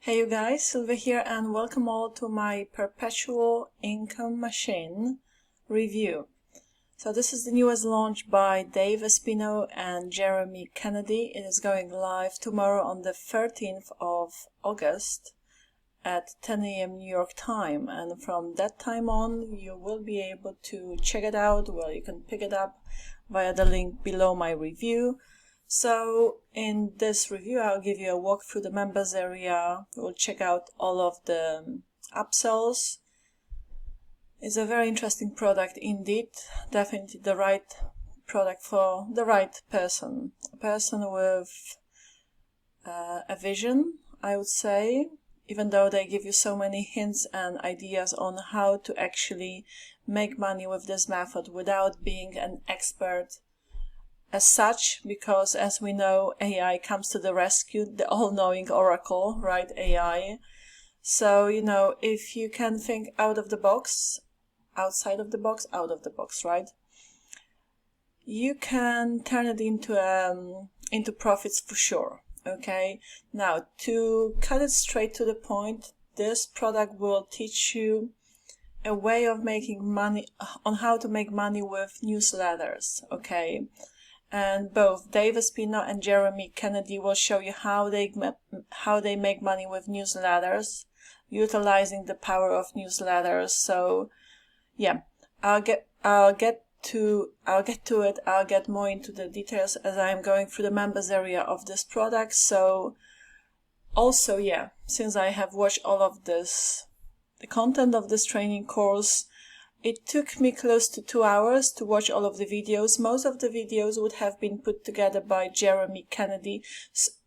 Hey you guys, Sylvia here and welcome all to my Perpetual Income Machine review. So this is the newest launch by Dave Espino and Jeremy Kennedy. It is going live tomorrow on the 13th of August at 10 a.m. New York time, and from that time on you will be able to check it out. Well, you can pick it up via the link below my review. So in this review I'll give you a walk through the members area. We'll check out all of the upsells. It's a very interesting product indeed, definitely the right product for the right person, a person with a vision, I would say, even though they give you so many hints and ideas on how to actually make money with this method without being an expert as such, because as we know, AI comes to the rescue, the all-knowing oracle, right? AI. So, if you can think out of the box, outside of the box, out of the box, right? You can turn it into profits for sure. Okay. Now, to cut it straight to the point, this product will teach you a way of making money, on how to make money with newsletters. Okay. And both Dave Espino and Jeremy Kennedy will show you how they make money with newsletters, utilizing the power of newsletters. So, yeah, I'll get to it. I'll get more into the details as I'm going through the members area of this product. So, also, yeah, since I have watched all of this, the content of this training course, it took me close to 2 hours to watch all of the videos. Most of the videos would have been put together by Jeremy Kennedy.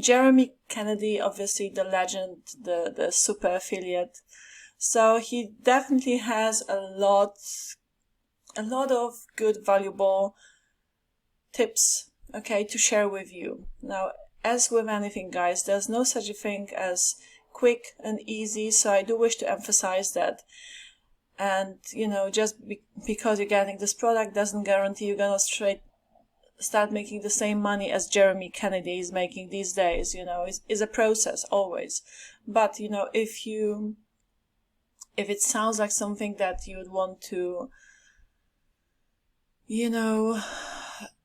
Jeremy Kennedy, obviously the legend, the super affiliate. So he definitely has a lot of good, valuable tips, okay, to share with you. Now, as with anything, guys, there's no such a thing as quick and easy. So I do wish to emphasize that. And, just because you're getting this product doesn't guarantee you're going to start making the same money as Jeremy Kennedy is making these days. It's a process always. But, if it sounds like something that you would want to,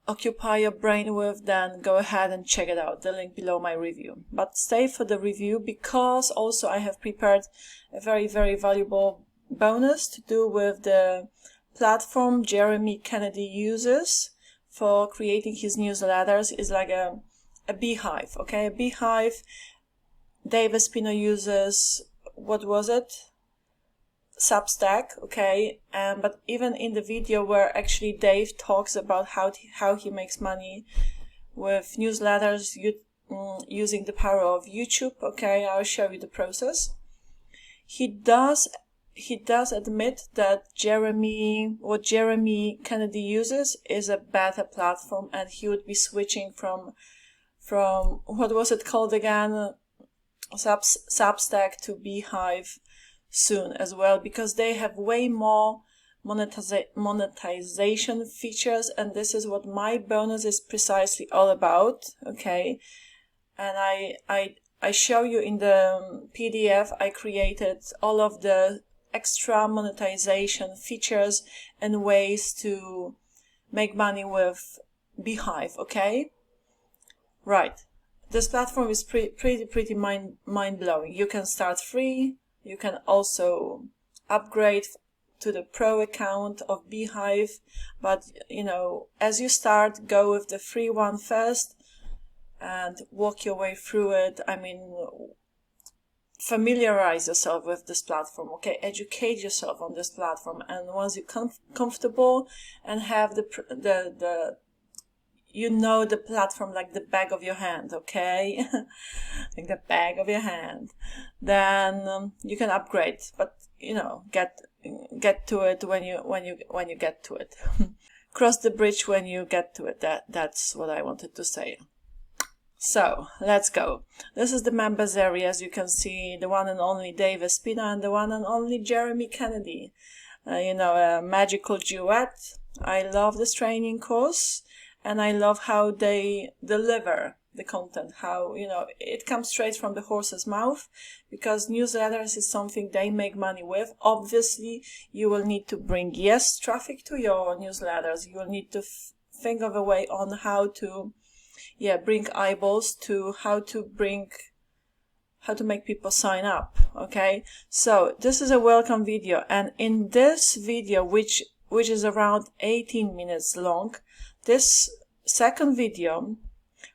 occupy your brain with, then go ahead and check it out. The link below my review. But stay for the review, because also I have prepared a very, very valuable bonus to do with the platform Jeremy Kennedy uses for creating his newsletters. Is like a beehive, okay? A beehive. Dave Espino uses, what was it? Substack, okay? But even in the video where actually Dave talks about how he makes money with newsletters using the power of YouTube, okay? I'll show you the process. He does admit that what Jeremy Kennedy uses is a better platform, and he would be switching from what was it called again, Substack to Beehive soon as well, because they have way more monetization features, and this is what my bonus is precisely all about, okay? And I show you in the PDF I created all of the extra monetization features and ways to make money with Beehive, okay? Right. This platform is pretty mind-blowing. You can start free. You can also upgrade to the pro account of Beehive. But, as you start, go with the free one first and walk your way through it. Familiarize yourself with this platform, okay? Educate yourself on this platform, and once you're comfortable and have the platform like the back of your hand, okay? Like the back of your hand, then you can upgrade. But get to it when you get to it. Cross the bridge when you get to it. That's what I wanted to say. So, let's go. This is the members area. As you can see, the one and only Dave Espino and the one and only Jeremy Kennedy. A magical duet. I love this training course, and I love how they deliver, the content, how, you know, it comes straight from the horse's mouth, because newsletters is something they make money with. Obviously, you will need to bring, yes, traffic to your newsletters. You will need to think of a way on how to, bring eyeballs, to how to make people sign up. Okay, so this is a welcome video, and in this video, which is around 18 minutes long, this second video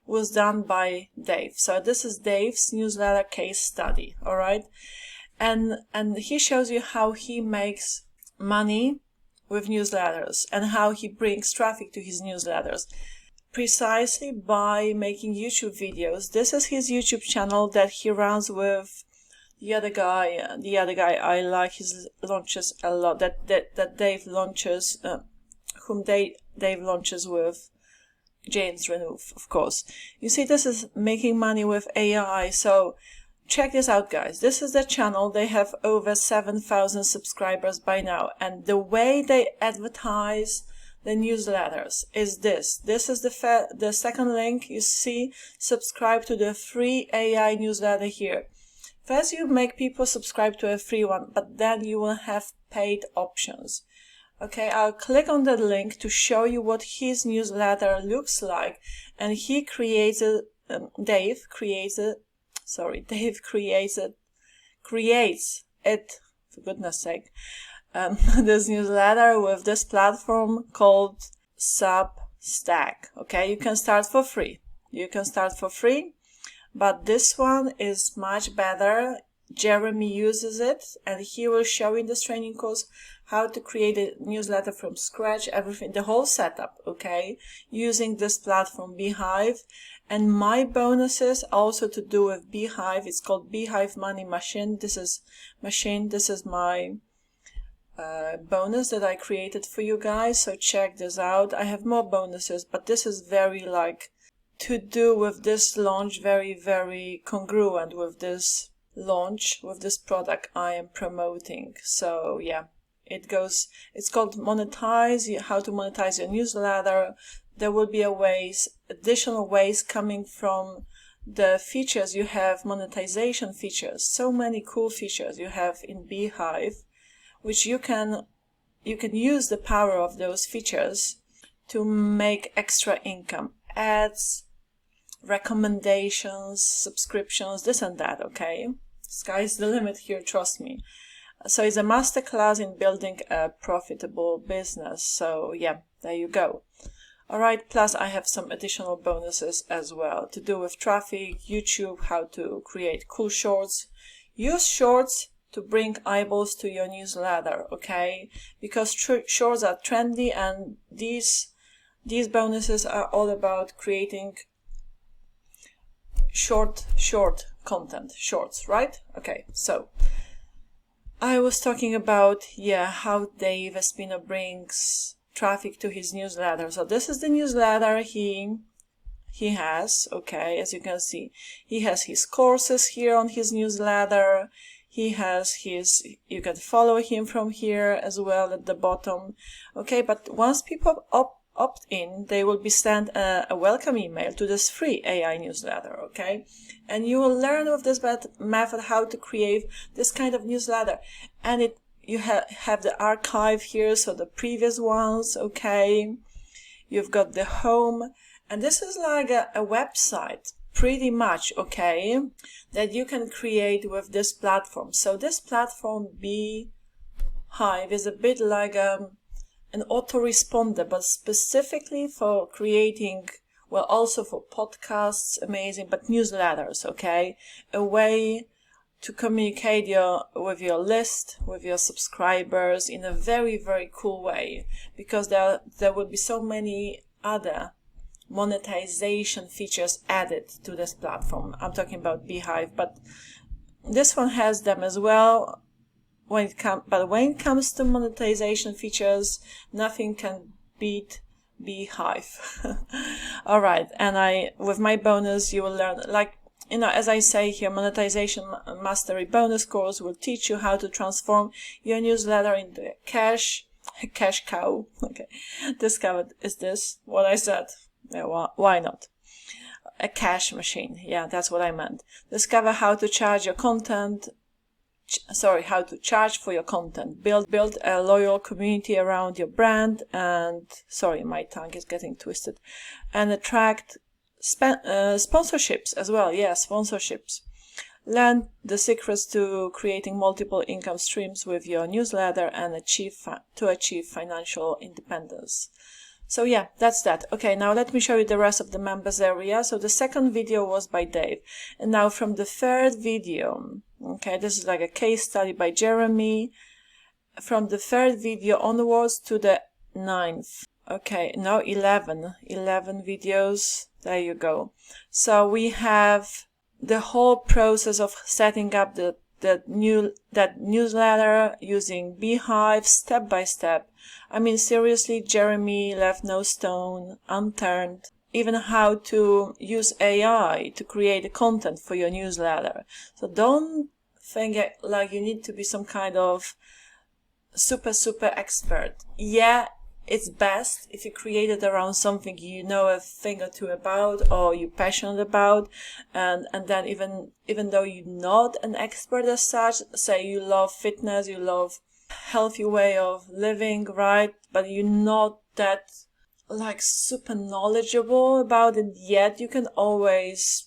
was done by Dave. So this is Dave's newsletter case study. All right, and he shows you how he makes money with newsletters and how he brings traffic to his newsletters, precisely by making YouTube videos. This is his YouTube channel that he runs with the other guy. I like his launches a lot. That Dave launches, Dave launches with James Renouf, of course. You see, this is making money with AI. So check this out, guys. This is the channel. They have over 7,000 subscribers by now, and the way they advertise the newsletters is this. This is the second link. You see, subscribe to the free AI newsletter here. First, you make people subscribe to a free one, but then you will have paid options. Okay, I'll click on that link to show you what his newsletter looks like. And he Dave creates it, for goodness sake, this newsletter with this platform called Substack. Okay, you can start for free. But this one is much better. Jeremy uses it, and he will show in this training course how to create a newsletter from scratch, everything, the whole setup, okay, using this platform, Beehive. And my bonuses also to do with Beehive. It's called Beehive Money Machine. This is my bonus that I created for you guys, so check this out. I have more bonuses, but this is very to do with this launch, very, very congruent with this launch, with this product I am promoting. So yeah, it's called monetize, how to monetize your newsletter. There will be additional ways coming from the features. You have monetization features, so many cool features you have in Beehive, which you can use the power of those features to make extra income, ads, recommendations, subscriptions, this and that. Okay, sky's the limit here, trust me. So it's a masterclass in building a profitable business. So yeah, there you go. All right, plus I have some additional bonuses as well to do with traffic, YouTube, how to create cool shorts. Use shorts to bring eyeballs to your newsletter, okay? Because shorts are trendy, and these bonuses are all about creating short content, shorts, right? Okay, so I was talking about, how Dave Espino brings traffic to his newsletter. So this is the newsletter he has, okay? As you can see, he has his courses here on his newsletter. He has you can follow him from here as well at the bottom. Okay, but once people opt in, they will be sent a welcome email to this free AI newsletter, okay? And you will learn with this method how to create this kind of newsletter. And you have the archive here, so the previous ones, okay? You've got the home, and this is like a website, pretty much, okay, that you can create with this platform. So this platform, Beehive, is a bit like an autoresponder, but specifically for creating, well, also for podcasts, amazing, but newsletters, okay? A way to communicate with your list, with your subscribers in a very, very cool way, because there will be so many other monetization features added to this platform. I'm talking about Beehive, but this one has them as well. But when it comes to monetization features, nothing can beat Beehive. All right, and with my bonus, you will learn, as I say here, monetization mastery bonus course will teach you how to transform your newsletter into a cash cow. Okay, discovered. Is this what I said? Yeah, why not? a cash machine. Yeah, that's what I meant. Discover how to charge your content. How to charge for your content. Build a loyal community around your brand, and my tongue is getting twisted. And attract sponsorships as well. Yeah, sponsorships. Learn the secrets to creating multiple income streams with your newsletter and achieve financial independence. So yeah, that's that. Okay, now let me show you the rest of the members area. So the second video was by Dave. And now from the third video, okay, this is like a case study by Jeremy. From the third video onwards to the 9th. Okay, no, 11 videos. There you go. So we have the whole process of setting up that newsletter using Beehive step by step. I mean, seriously, Jeremy left no stone unturned. Even how to use AI to create content for your newsletter. So don't think like you need to be some kind of super even Yeah, it's best if you create it around something you know a thing or two about or you're passionate about, and then even though you're not an expert as such, say you love fitness, you love healthy way of living, right, but you're not that like super knowledgeable about it yet, you can always,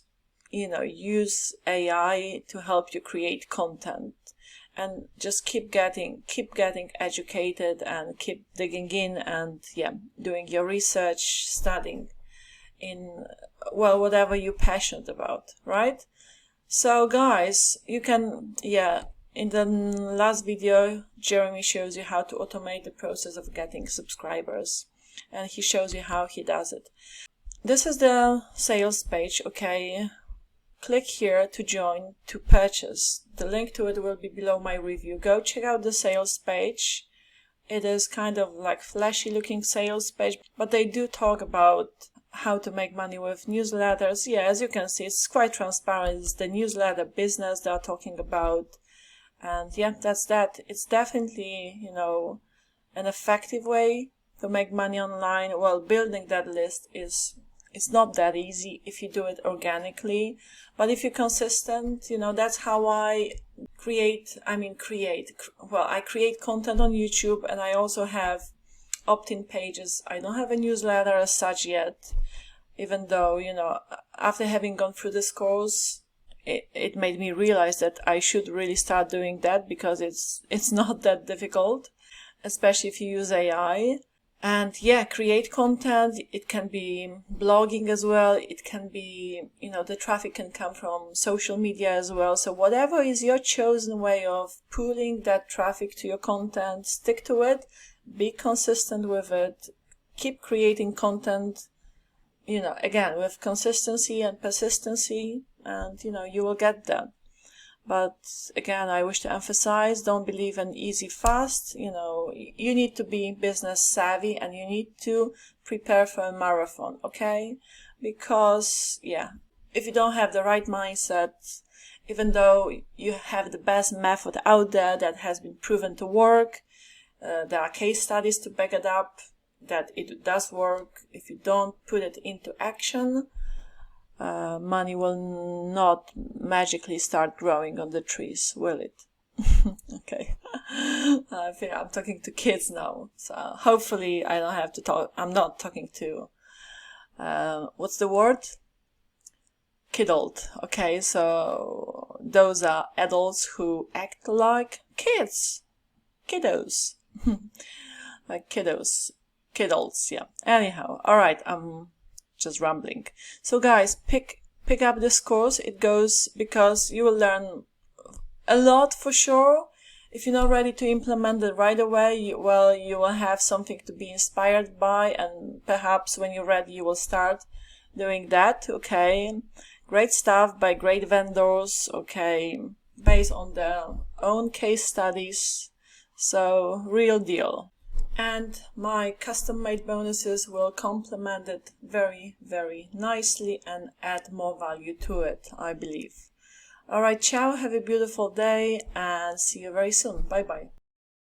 use AI to help you create content. And just keep getting educated and keep digging in and doing your research, studying in whatever you're passionate about, right? So guys, you can in the last video Jeremy shows you how to automate the process of getting subscribers, and he shows you how he does it. This is the sales page. Okay, click here to join to purchase. The link to it will be below my review. Go check out the sales page. It is kind of like flashy looking sales page, but they do talk about how to make money with newsletters. Yeah, as you can see, it's quite transparent. It's the newsletter business they're talking about. And yeah, that's that. It's definitely, an effective way to make money online. Well, building that list it's not that easy if you do it organically, but if you're consistent, that's how I create content on YouTube, and I also have opt-in pages. I don't have a newsletter as such yet, even though, after having gone through this course, it made me realize that I should really start doing that, because it's not that difficult, especially if you use AI. And create content. It can be blogging as well. It can be, the traffic can come from social media as well. So whatever is your chosen way of pulling that traffic to your content, stick to it, be consistent with it, keep creating content, again, with consistency and persistency, and, you will get there. But again, I wish to emphasize, don't believe in easy fast. You need to be business savvy, and you need to prepare for a marathon, okay? Because, if you don't have the right mindset, even though you have the best method out there that has been proven to work, there are case studies to back it up, that it does work. If you don't put it into action, money will not magically start growing on the trees, will it? Okay. I think I'm talking to kids now, so hopefully I don't have to talk. I'm not talking to, what's the word? Kidult. Okay, so those are adults who act like kids. Kiddos. Like kidults, yeah. Anyhow, alright, just rambling. So guys, pick up this course. It goes because you will learn a lot for sure. If you're not ready to implement it right away, you will have something to be inspired by, and perhaps when you're ready, you will start doing that. Okay, great stuff by great vendors. Okay, based on their own case studies. So real deal. And my custom-made bonuses will complement it very, very nicely and add more value to it, I believe. Alright, ciao, have a beautiful day, and see you very soon. Bye-bye.